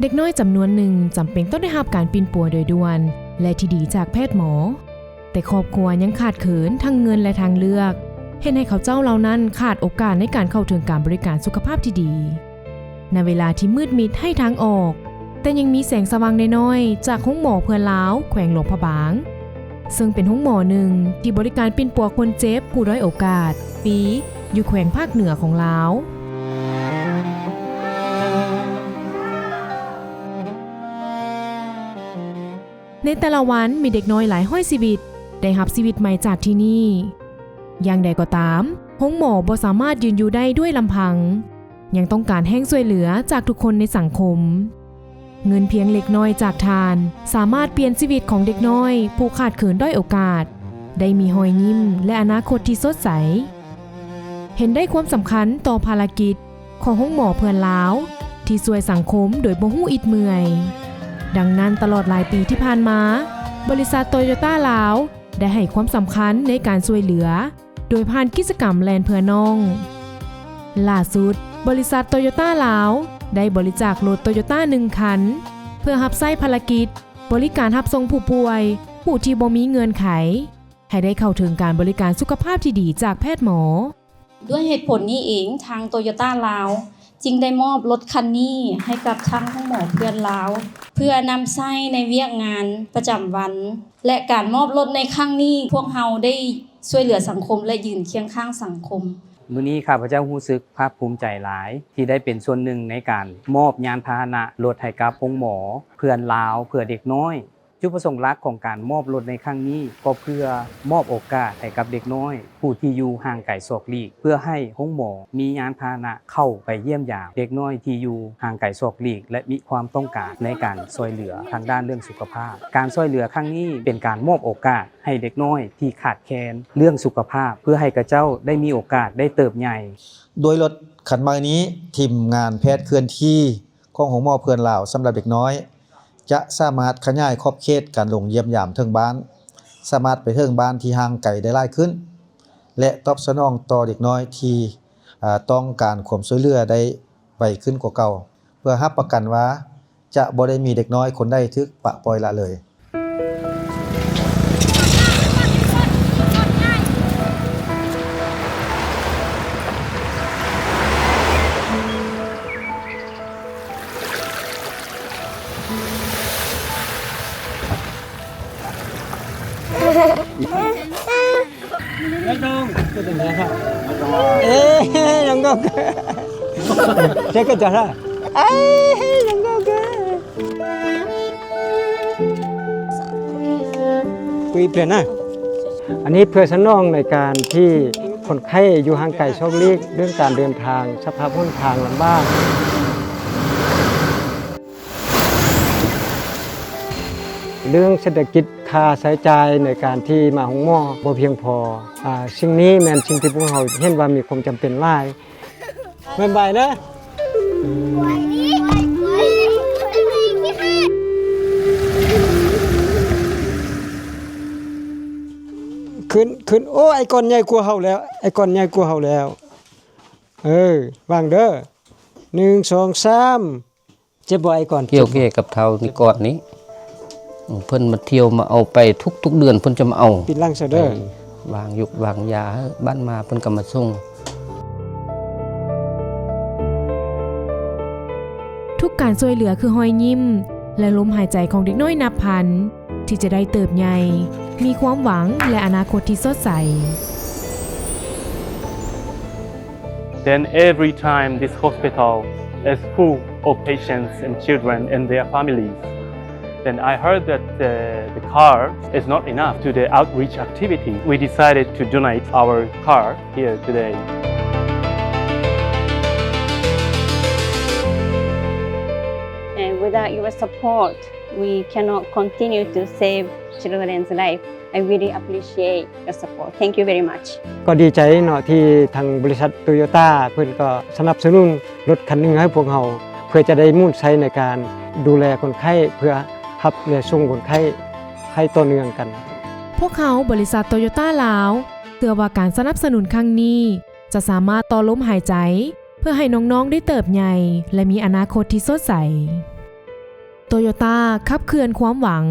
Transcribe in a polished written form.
เด็กน้อยจำนวนหนึ่งจำเป็นต้องได้รับการปีนปัวโดยด่วนและที่ดีจากแพทย์หมอแต่ครอบครัวยังขาดเขินทั้งเงินและทางเลือกเห็นให้เขาเจ้าเหล่านั้นขาดโอกาสในการเข้าถึงการบริการสุขภาพที่ดีในเวลาที่มืดมิดให้ทางออกแต่ยังมีแสงสว่างน้อยๆจากห้องหมอเพื่อนลาวแขวงหลวงพระบางซึ่งเป็นห้องหมอหนึ่งที่บริการปีนปัวคนเจ็บผู้ด้อยโอกาสปีอยู่แขวงภาคเหนือของลาวในแต่ละวันมีเด็กน้อยหลายห้อยชีวิตได้รับชีวิตใหม่จากที่นี่อย่างใดก็ตามห้องหมอบ่สามารถยืนอยู่ได้ด้วยลำพังยังต้องการแห้งช่วยเหลือจากทุกคนในสังคมเงินเพียงเล็กน้อยจากทานสามารถเปลี่ยนชีวิตของเด็กน้อยผู้ขาดเขินด้อยโอกาสได้มีรอยยิ้มและอนาคตที่สดใสเห็นได้ความสำคัญต่อภารกิจของห้องหมอเพื่อนลาวที่ช่วยสังคมโดยบ่ฮู้อิดเมื่อยดังนั้นตลอดหลายปีที่ผ่านมาบริษัทโตโยต้าลาวได้ให้ความสำคัญในการช่วยเหลือโดยผ่านกิจกรรมแลนเพื่อน้องล่าสุดบริษัทโตโยต้าลาวได้บริจาครถโตโยต้า1 คันเพื่อรับใช้ภารกิจบริการรับส่งผู้ป่วยผู้ที่บ่มีเงื่อนไขให้ได้เข้าถึงการบริการสุขภาพที่ดีจากแพทย์หมอด้วยเหตุผลนี้เองทางโตโยต้าลาวจึงได้มอบรถคันนี้ให้กับทางห้องหมอเพื่อนลาวเพื่อนำใช้ในเวียกงานประจำวันและการมอบรถในครั้งนี้พวกเราได้ช่วยเหลือสังคมและยืนเคียงข้างสังคมมื้อนี้ข้าพเจ้ารู้สึกภาคภูมิใจหลายที่ได้เป็นส่วนหนึ่งในการมอบยานพาหนะรถให้กับห้องหมอเพื่อนลาวเพื่อเด็กน้อยจุดประสงค์หลักของการมอบรถในครั้งนี้ก็เพื่อมอบโอกาสให้กับเด็กน้อยผู้ที่อยู่ห่างไกลศอกลีกเพื่อให้ห้องหมอมียานพาหนะเข้าไปเยี่ยมยามเด็กน้อยที่อยู่ห่างไกลศอกลีกและมีความต้องการในการช่วยเหลือทางด้านเรื่องสุขภาพการช่วยเหลือครั้งนี้เป็นการมอบโอกาสให้เด็กน้อยที่ขาดแคลนเรื่องสุขภาพเพื่อให้กระเจ้าได้มีโอกาสได้เติบใหญ่โดยรถคันใหม่นี้ทีมงานแพทย์เคลื่อนที่ของห้องหมอเพื่อนลาวสำหรับเด็กน้อยจะสามารถขยายขอบเขตการลงเยี่ยมยามถึงบ้านสามารถไปถึงบ้านที่ห่างไกลได้หลายขึ้นและตอบสนองต่อเด็กน้อยที่ต้องการความช่วยเหลือได้ไวขึ้นกว่าเก่าเพื่อรับประกันว่าจะบ่ได้มีเด็กน้อยคนใดถูกปะปล่อยละเลยYang saya kejar lah. Yangคุยเปลี่ยนนะอันนี้เพื่อสนองในการที่คนไข้อยู่ห่างไกลโชคลีกเรื่องการเดินทางสภาพห้นทางลำบากเรื่องเศรษฐกิจค่าใช้จ่ายในการที่มาห้องหมอบ่เพียงพอสิ่งนี้แม่นสิ่งที่พวกเราเห็นว่ามีความจำเป็นหลายบ๊ายบายนะขึ้นโอ้ไอ้ก้อนใหญ่กว่าเฮาแล้วไอ้ก้อนใหญ่กว่าเฮาแล้ววางเด้อ1 2 3เจ็บบ่ไอ้ก้อนเกี่ยวกับเท่านี่ก้อนนี้เพิ่นมาเที่ยวมาเอาไปทุกเดือนเพิ่นจะมาเอาปิดลังซะเด้อวางยุกวางยาบ้านมาเพิ่นก็มาส่งทุกการช่วยเหลือคือรอยยิ้มและลมหายใจของเด็กน้อยนับพันที่จะได้เติบใหญ่มีความหวังและอนาคตที่สดใส Then every time this hospital is full of patients and children and their families.Then I heard that the car is not enough to the outreach activity. We decided to donate our car here today. And without your support, we cannot continue to save children's life. I really appreciate your support. Thank you very much. ก็ดีใจเนาะที่ทางบริษัทโตโยต้าเพิ่นก็สนับสนุนรถคันนึงให้พวกเราเพื่อจะได้มุ่งใช้ในการดูแลคนไข้เพื่อรับและส่งคนไข้ให้ต่อเนื่องกันพวกเขาบริษัทโตโยต้าลาวเชื่อว่าการสนับสนุนครั้งนี้จะสามารถต่อลมหายใจเพื่อให้น้องๆได้เติบใหญ่และมีอนาคตที่สดใส โตโยต้าขับเคลื่อนความหวัง